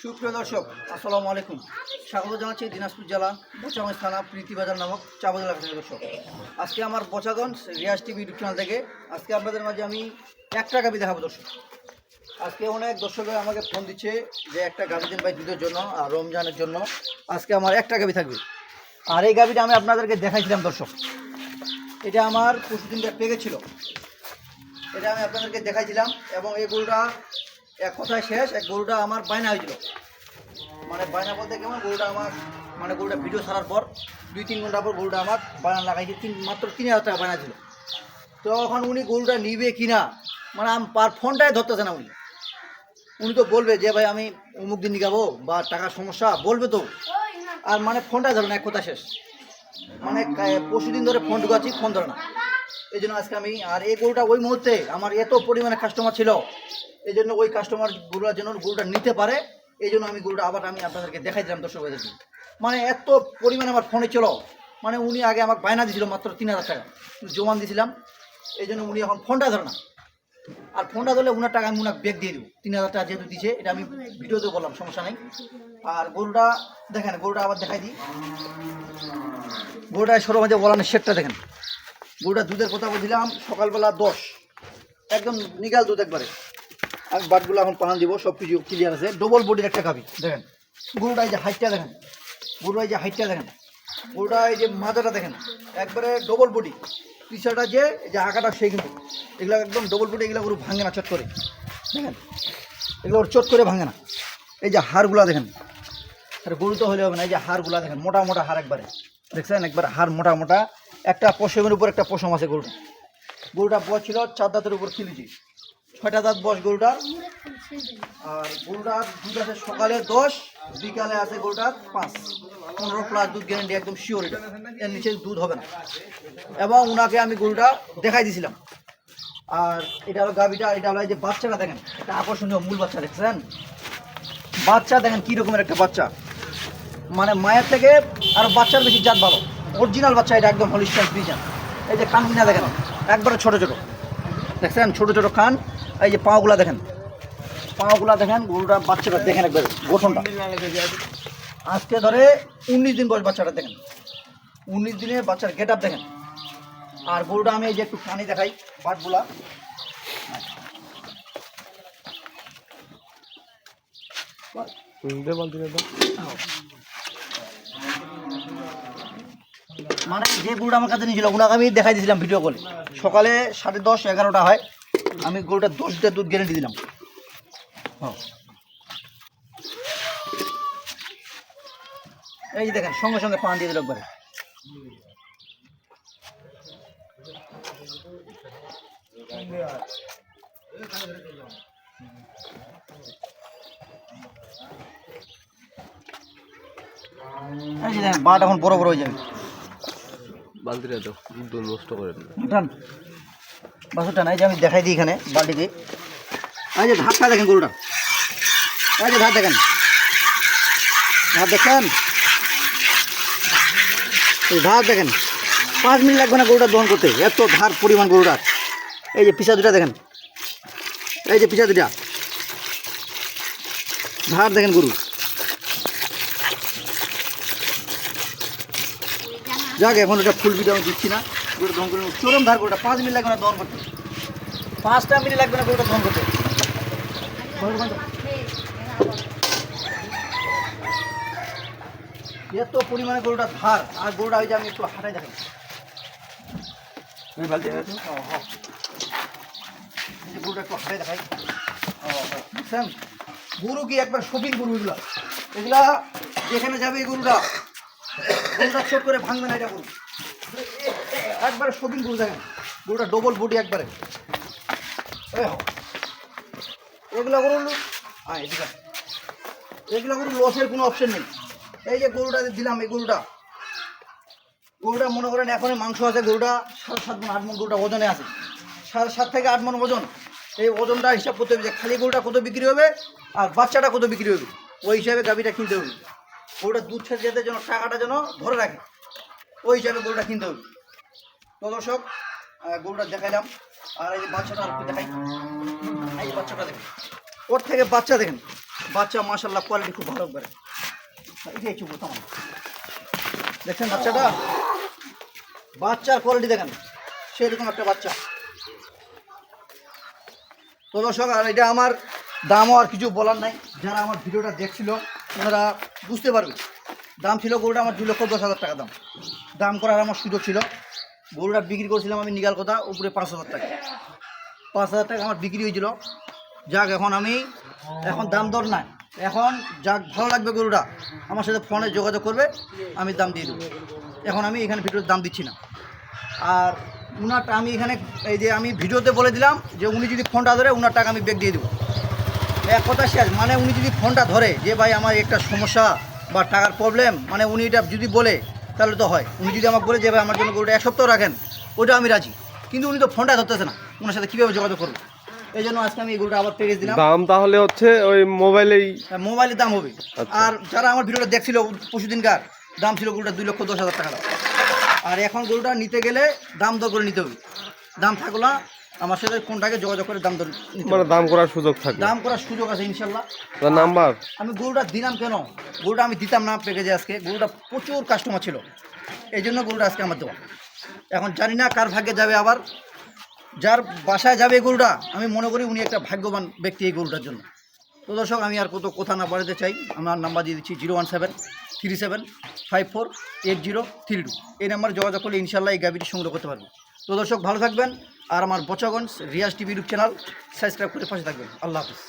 সুপ্রিয় দর্শক, আসসালামু আলাইকুম। স্বাগত জানাচ্ছি দিনাজপুর জেলা বোচাগঞ্জ থানা প্রীতিবাজার নামক চা বাজার এলাকা থেকে। দর্শক, আজকে আমার Bochaganj Riaz TV YouTube channel থেকে আজকে আপনাদের মাঝে আমি একটা গাভি দেখাবো। দর্শক, আজকে অনেক দর্শক আমাকে ফোন দিচ্ছে যে একটা গাভি দেন ভাই দুধের জন্য আর রমজানের জন্য। আজকে আমার একটা গাভি থাকবে, আর এই গাভিটা আমি আপনাদেরকে দেখাইছিলাম। দর্শক, এটা আমার পরশুদিনকার পেকে ছিল, এটা আমি আপনাদেরকে দেখাইছিলাম। এবং এই গরুটা এক কথায় শেষ, এক গরুটা আমার বায়না হয়েছিল। মানে বায়না বলতে কেমন, গরুটা আমার মানে গরুটা ভিডিও ছাড়ার পর 2-3 ঘন্টা পর গরুটা আমার বায়না লাগাইছে। মাত্র 3,000 টাকা বায়না ছিল। তো এখন উনি গরুটা নিবে কিনা মানে পার ফোনটাই ধরতেছে না। উনি তো বলবে যে ভাই আমি অমুক দিন নিকাবো বা টাকার সমস্যা বলবে তো, আর মানে ফোনটাই ধরে না, এক কথা শেষ। মানে পরশুদিন ধরে ফোন ঢুকাচ্ছি, ফোন ধরে না। এই জন্য আজকে আমি, আর এই গরুটা ওই মুহূর্তে আমার এত পরিমাণে কাস্টমার ছিল, এই জন্য ওই কাস্টমার গরুটার জন্য গরুটা নিতে পারে, এই জন্য আমি গরুটা আবার আমি আপনাদেরকে দেখাই দিলাম দর্শকদেরকে। মানে এত পরিমাণে আমার ফোনে ছিল, মানে উনি আগে আমাকে বায়না দিয়েছিল মাত্র 3,000 টাকা জমান দিয়েছিলাম। এই জন্য উনি এখন ফোনটা ধরে না, আর ফোনটা ধরলে উনার টাকা আমি উনাকে ব্যাগ দিয়ে দেবো। 3,000 টাকা যেহেতু দিচ্ছে, এটা আমি ভিডিওতে বললাম, সমস্যা নেই। আর গরুটা দেখেন, গরুটা আবার দেখাই দিই। গরুটা সরো মাঝে বলানোর শেটটা দেখেন। গরুটা দুধের কথা বলছিলাম সকালবেলা 10, একদম নিগাল দুধ একবারে। আমি বাটগুলো এখন পান দিব, সব কিছু ক্লিয়ার আছে। ডবল বডির একটা গাভি দেখেন। গরুটা এই যে হাইটটা দেখেন, গরুটা এই যে হাইটটা দেখেন, গরুটা এই যে মাথাটা দেখেন, একবারে ডবল বডি। পিছাটা যে এই যে আঁকাটা সেই কিন্তু এগুলো একদম ডবল বডি। এগুলো গরু ভাঙে না চট করে, দেখেন এগুলো ওর চট করে ভাঙে না। এই যে হাড়গুলা দেখেন, আর গরু তো হলে হবে না। এই যে হাড়গুলা দেখেন, মোটা মোটা হাড় একবারে দেখছেন, একবার হাড় মোটা মোটা। একটা পশমের উপর একটা পশম আছে গরুটা। গরুটা বয়স ছিল 4 দাঁতের উপর খিলিছি, 6টা দাঁত বয়স গরুটার। আর গরুটার দুধ আছে সকালে 10, বিকালে আছে গরুটার 5। 15+ দুধ গ্যারেন্টি, একদম শিওর। এটা এর নিচে দুধ হবে না। এবং ওনাকে আমি গরুটা দেখাই দিয়েছিলাম। আর এটা হলো গাভিটা, এটা হলো এই যে বাচ্চাটা দেখেন, একটা আকর্ষণীয় মূল বাচ্চা দেখছেন। বাচ্চা দেখেন কী রকমের একটা বাচ্চা, মানে মায়ের থেকে আর বাচ্চার বেশি জাত ভালো। অরিজিনাল বাচ্চা এটা, একদম হলিস্টাইন ফ্রিজিয়ান। এই যে কানগুলা দেখেন, একবারে ছোটো ছোটো দেখছেন, ছোটো ছোটো কান। এই যে পাগুলা দেখেন, পাগুলা দেখেন, গরুটার বাচ্চাটা দেখেন, একবারে গঠনটা। আজকে ধরে 19 দিন বয়স বাচ্চাটা দেখেন, 19 দিনের বাচ্চার গেট আপ দেখেন। আর গরুটা আমি এই যে একটু পানি দেখাই, বাটগুলা মানে যে গরুটা আমার কাছে নিয়েছিল ওনাকে আমি দেখাই দিয়েছিলাম ভিডিও কলে। সকালে 10:30 11টা হয়, আমি গরুটা 10 লিটার দুধ গ্যারেন্টি দিলাম। এই যে দেখেন, সঙ্গে সঙ্গে পান দিয়ে দিল একবারে। এই যে দেখেন, বাট এখন বড় বড় হয়ে যাবে। বালতিটা তো দুধ নষ্ট করে বাসুরটা নাই যে আমি দেখাই দিই এখানে বালতিতে। এই যে ধারটা দেখেন গরুটা, এই যে ধার দেখেন, ধার দেখেন, এই ধার দেখেন। 5 মিনিট লাগবে না গরুটা দহন করতে, এত ধার পরিমাণ গরুটার। এই যে পিছা দুটা দেখেন, এই যে পিছা দুটা ধার দেখেন গরু। যাক, এখন ওটা ফুল ভিডিও আমি দিচ্ছি না। গরুটা দহন করে চরম ধার গরুটা, 5 মিনিট লাগবে না দহন করতে, 5টা মিনিট লাগবে না গরুটা দহন করতে। এত পরিমাণে গরুটা ধার। আর গরুটা ওই যে আমি একটু হাঁটাই দেখেন, গরুটা একটু হাঁটাই দেখাই। বুঝছেন, গরু কি একবার শপিং গরু, এগুলা এগুলা যেখানে যাবে এই গরুটা চোট করে ভাঙবে না। এটা গরু একবারে শপিং গরু দেখেন, গরুটা ডবল বডি একবারে। এগুলা গরু এগুলা গরু লসের কোনো অপশন নেই। এই যে গরুটা দিলাম, এই গরুটা মনে করেন এখনই মাংস আছে। গরুটা 7.5 মণ 8 মণ গরুটা ওজনে আছে, 7.5 থেকে 8 মণ ওজন। এই ওজনটা হিসাব করতে হবে যে খালি গরুটা কত বিক্রি হবে আর বাচ্চাটা কত বিক্রি হবে, ওই হিসাবে গাভিটা কিনতে হবে। গরুটা দুধ ছেড়ে যেতে যেন টাকাটা যেন ধরে রাখে, ওই হিসাবে গরুটা কিনতে হবে। তো দর্শক, গরুটা দেখাইলাম। আর এই যে বাচ্চাটা আর একটু দেখাই। এই বাচ্চাটা দেখেন, ওর থেকে বাচ্চা দেখেন, বাচ্চা মাশাআল্লাহ কোয়ালিটি খুব ভালো করে। এই যে চুপ থাম, দেখছেন বাচ্চাটা, বাচ্চার কোয়ালিটি দেখেন সেরকম একটা বাচ্চা। তো দর্শক, আর এটা আমার দামও আর কিছু বলার নাই, যারা আমার ভিডিওটা দেখছিল ওনারা বুঝতে পারবে। দাম ছিল গরুটা আমার 2,10,000 টাকা দাম করার আমার সুযোগ ছিল। গরুটা বিক্রি করেছিলাম আমি নিগাল কথা উপরে 5,000 টাকা, 5,000 টাকা আমার বিক্রি হয়েছিল। যাক, এখন দাম দর নাই, এখন যাক ভালো লাগবে গরুটা আমার সাথে ফোনে যোগাযোগ করবে, আমি দাম দিয়ে দেবো। এখন আমি এখানে ভিডিওর দাম দিচ্ছি না। আর উনারটা আমি এখানে এই যে আমি ভিডিওতে বলে দিলাম যে উনি যদি ফোনটা ধরে উনার টাকা আমি ব্যাক দিয়ে দেবো। এক কথা শেষ, মানে উনি যদি ফোনটা ধরে যে ভাই আমার একটা সমস্যা বা টাকার প্রবলেম, মানে উনি এটা যদি বলে তাহলে তো হয়। উনি যদি আমাকে বলে যে ভাই আমার জন্য গরুটা 1 সপ্তাহ রাখেন, ওটা আমি রাজি। কিন্তু উনি তো ফোনটা ধরতেছে না, ওনার সাথে কীভাবে যোগাযোগ করবো? এই জন্য আজকে আমি এই গরুটা আবার প্যাকেজ দিলাম। দাম তাহলে হচ্ছে ওই মোবাইলেই, মোবাইলের দাম হবে। আর যারা আমার ভিডিওটা দেখছিল পরশুদিনকার, দাম ছিল গরুটা 2,10,000 টাকা দাম। আর এখন গরুটা নিতে গেলে দাম দর করে নিতে হবে। দাম থাকলো না, আমার সাথে কোনটাকে যোগাযোগ করে দাম দর নিতে মানে হবে। দাম করার সুযোগ থাকে, দাম করার সুযোগ আছে ইনশাল্লাহ। তার নাম্বার আমি গরুটা দিলাম কেন, গরুটা আমি দিতাম না প্যাকেজে। আজকে গরুটা প্রচুর কাস্টমার ছিল, এই জন্য গরুটা আজকে আমার দেওয়া। এখন জানি না কার ভাগ্যে যাবে, আবার যার বাসায় যাবে এই গরুটা, আমি মনে করি উনি একটা ভাগ্যবান ব্যক্তি এই গরুটার জন্য। তো দর্শক, আমি আর কথা না বাড়াতে চাই, আমার নাম্বার দিয়ে দিচ্ছি 01737548032। এই নাম্বারে যোগাযোগ করলে ইনশাল্লাহ এই গাভিটি সংগ্রহ করতে পারবো। তো দর্শক, ভালো থাকবেন, আর আমার Bochaganj Riaz TV YouTube channel subscribe করে পাশে থাকবেন। আল্লাহ হাফিজ।